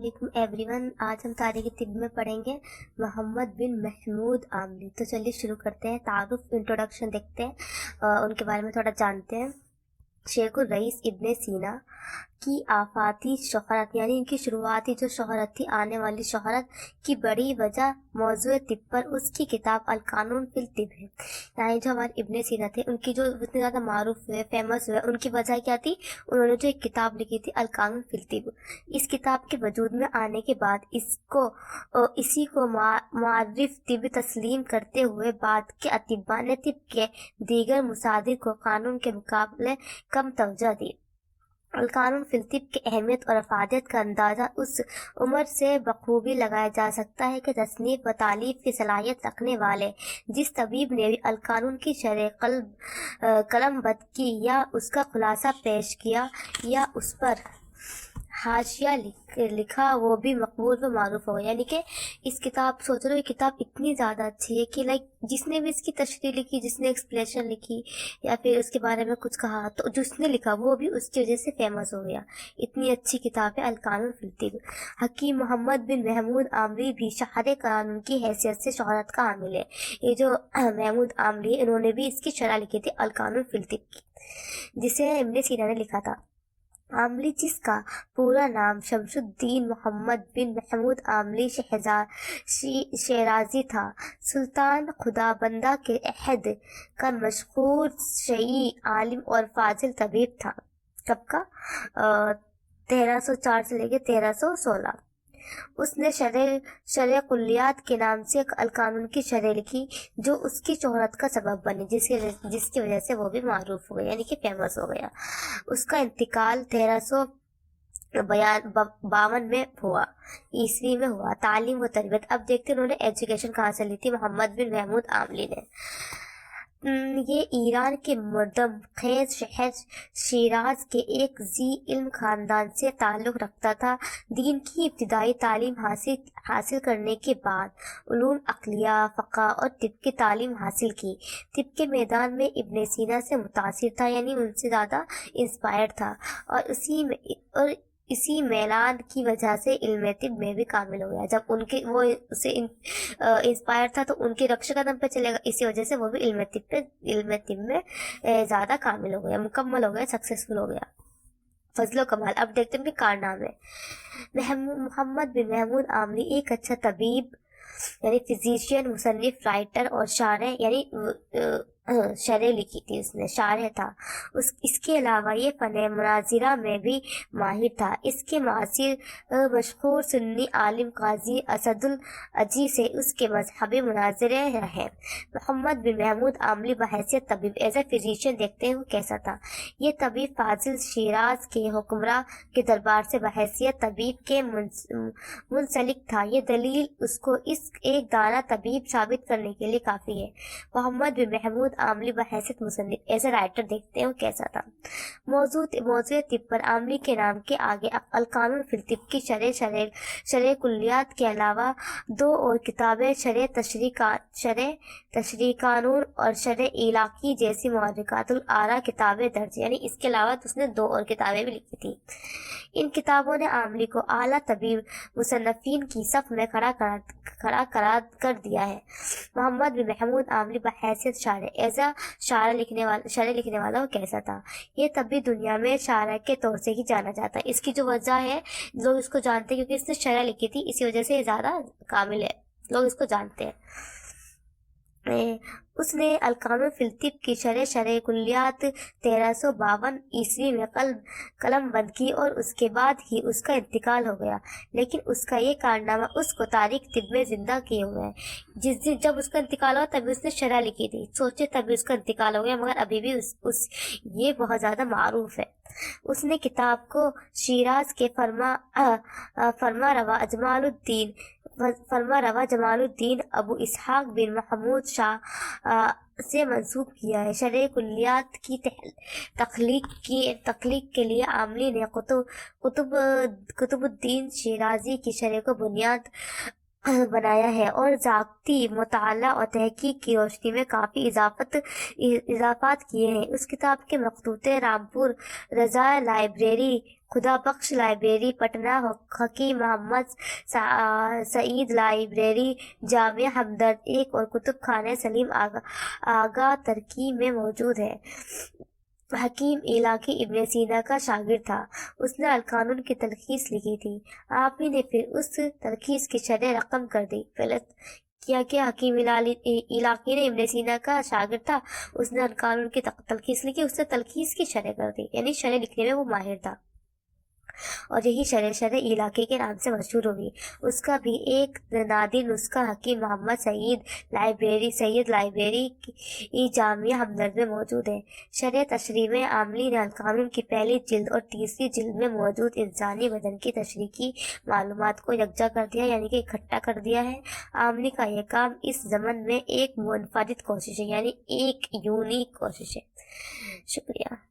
علیکم every one. آج ہم تاریخ طب میں پڑھیں گے محمد بن محمود عاملی. تو چلیے شروع کرتے ہیں. تعارف انٹروڈکشن دیکھتے ہیں، ان کے بارے میں تھوڑا جانتے ہیں. شیخ الرئیس ابن سینا کی آفاتی شہرت، یعنی ان کی شروعاتی جو شہرت تھی، آنے والی شہرت کی بڑی وجہ موضوع طب پر اس کی کتاب القانون فی الطب ہے. یعنی جو ہمارے ابن سینا تھے، ان کی جو اتنے زیادہ معروف ہوئے، فیمس ہوئے، ان کی وجہ کیا تھی؟ انہوں نے جو ایک کتاب لکھی تھی القانون فی الطب. اس کتاب کے وجود میں آنے کے بعد اسی کو معرف طب تسلیم کرتے ہوئے بعد کے اطباء نے طب کے دیگر مصادر کو قانون کے مقابلے کم توجہ دی. القانون فی الطب کی اہمیت اور افادیت کا اندازہ اس عمر سے بخوبی لگایا جا سکتا ہے کہ تصنیف و تالیف کی صلاحیت رکھنے والے جس طبیب نے بھی القانون کی شرح قلم بند کی، یا اس کا خلاصہ پیش کیا، یا اس پر حاشیہ لکھا، وہ بھی مقبول و معروف ہو. یعنی کہ اس کتاب، سوچ رہے یہ کتاب اتنی زیادہ اچھی ہے کہ جس نے بھی اس کی تشریح لکھی، جس نے ایکسپلیشن لکھی یا پھر اس کے بارے میں کچھ کہا، تو جس نے لکھا وہ بھی اس کی وجہ سے فیمس ہو گیا. اتنی اچھی کتاب ہے القانون فی الطب. حکیم محمد بن محمود عاملی بھی شاہد قانون کی حیثیت سے شہرت کا حامل ہے. یہ جو محمود عاملی، انہوں نے بھی اس کی شرح لکھی تھی القانون فی الطب کی، جسے ابن سینا نے لکھا تھا. عاملی، جس کا پورا نام شمس الدین محمد بن محمود عاملی شیرازی تھا، سلطان خدابندہ کے عہد کا مشہور شیعی عالم اور فاضل طبیب تھا. کب کا؟ 1304 سے لے کے 1316. اس نے شرح کلیات کے نام سے القانون کی شرح لکھی، جو اس کی شہرت کا سبب بنی، جس کی وجہ سے وہ بھی معروف ہو گیا، یعنی کہ فیمس ہو گیا. اس کا انتقال 1352 میں ہوا، عیسوی میں ہوا. تعلیم و تربیت. اب دیکھتے انہوں نے ایجوکیشن کہاں سے لی تھی محمد بن محمود عاملی نے. یہ ایران کے مردم خیز شہر شیراز کے ایک ذی علم خاندان سے تعلق رکھتا تھا. دین کی ابتدائی تعلیم حاصل کرنے کے بعد علوم عقلیہ، فقہ اور طب کی تعلیم حاصل کی. طب کے میدان میں ابن سینا سے متاثر تھا، یعنی ان سے زیادہ انسپائرڈ تھا، اور اسی میلان کی وجہ سے علم طب میں بھی کامل ہو گیا. جب وہ اسے انسپائر تھا تو ان کے رکش قدم پہ چلے گا، اسی وجہ سے وہ بھی علم طب میں زیادہ کامل ہو گیا، مکمل ہو گیا، سکسیسفل ہو گیا. فضل و کمال. اب دیکھتے ہیں کہ کارنامے. محمد بن محمود عاملی ایک اچھا طبیب، یعنی فزیشین، مصنف، رائٹر اور شارح، یعنی شرح لکھی تھی اس نے، شارح تھا. اس کے علاوہ یہ فن مناظرہ میں بھی ماہر تھا. اس کے معاصر مشہور سنی عالم قاضی اسد العجی سے اس کے مذہبی مناظرے رہے. محمد بن محمود عاملی بحیثیت طبیب، ایز اے فزیشین، دیکھتے ہیں وہ کیسا تھا. یہ طبیب فاضل شیراز کے حکمراں کے دربار سے بحیثیت طبیب کے منسلک تھا. یہ دلیل اس کو ایک دانا طبیب ثابت کرنے کے لیے کافی ہے. محمد بن محمود عاملی بحیثیت مصنف، ایز اے رائٹر، دیکھتے ہیں وہ کیسا تھا. موضوع طب پر قاملی کے نام کے آگے القانون فی الطب کی شرح کلیات کے علاوہ 2 اور کتابیں، شرح تشریح قانون اور شرح علاقی جیسی محرکات الآراء کتابیں درج، یعنی اس کے علاوہ اس نے 2 اور کتابیں بھی لکھی تھی. ان کتابوں نے عاملی کو اعلیٰ طبیب مصنفین کی صف میں کھڑا کر دیا ہے. محمد بن محمود عاملی بحیثیت شارح، ایز اے شرح لکھنے والا وہ کیسا تھا. یہ طبی دنیا میں شارح کے طور سے ہی جانا جاتا ہے. اس کی جو وجہ ہے، لوگ اس کو جانتے ہیں کیونکہ اس نے شرح لکھی تھی، اسی وجہ سے یہ زیادہ کامل ہے، لوگ اس کو جانتے ہیں. اس نے القانون فی الطب کی شرح کلیات 1352 عیسوی میں قلم بند کی، اور اس کے بعد ہی اس کا انتقال ہو گیا. لیکن اس کا یہ کارنامہ اس کو تاریخ طب میں زندہ کیے ہوئے ہے. جس دن جب اس کا انتقال ہوا تبھی اس نے شرح لکھی تھی، سوچے تبھی اس کا انتقال ہو گیا، مگر ابھی بھی یہ بہت زیادہ معروف ہے. اس نے کتاب کو شیراز کے فرما روا جمال الدین ابو اسحاق بن محمود شاہ سے منسوب کیا ہے. شرح کلیات کی تخلیق کے لیے عاملی نے قطب الدین شیرازی کی شرح کو بنیاد بنایا ہے اور ذاتی مطالعہ اور تحقیق کی روشنی میں کافی اضافات کیے ہیں۔ اس کتاب کے مخطوطے رامپور رضا لائبریری، خدا بخش لائبریری پٹنہ، حکیم محمد سعید لائبریری جامعہ ہمدرد 1 اور کتب خانہ سلیم آغا ترکی میں موجود ہے۔ حکیم علاقی ابن سینا کا شاگرد تھا۔ اس نے القانون کی تلخیص لکھی تھی۔ آپ ہی نے پھر اس تلخیص کی شرح رقم کر دی۔ کیا حکیم علاقی نے ابن سینا کا شاگرد تھا، اس نے القانون کی تلخیص لکھی، اس نے تلخیص کی شرح کر دی، یعنی شرح لکھنے میں وہ ماہر تھا، اور یہی شرح علاقے کے نام سے مشہور ہوگی۔ اس کا بھی ایک نادر نسخہ حکیم محمد سعید لائبریری کی جامعہ ہمدرد میں موجود ہے۔ شرح تشریح میں عاملی نے القانون کی پہلی جلد اور تیسری جلد میں موجود انسانی بدن کی تشریح کی معلومات کو یکجا کر دیا، یعنی کہ اکٹھا کر دیا ہے۔ عاملی کا یہ کام اس ضمن میں ایک منفرد کوشش ہے، یعنی ایک یونیک کوشش ہے۔ شکریہ۔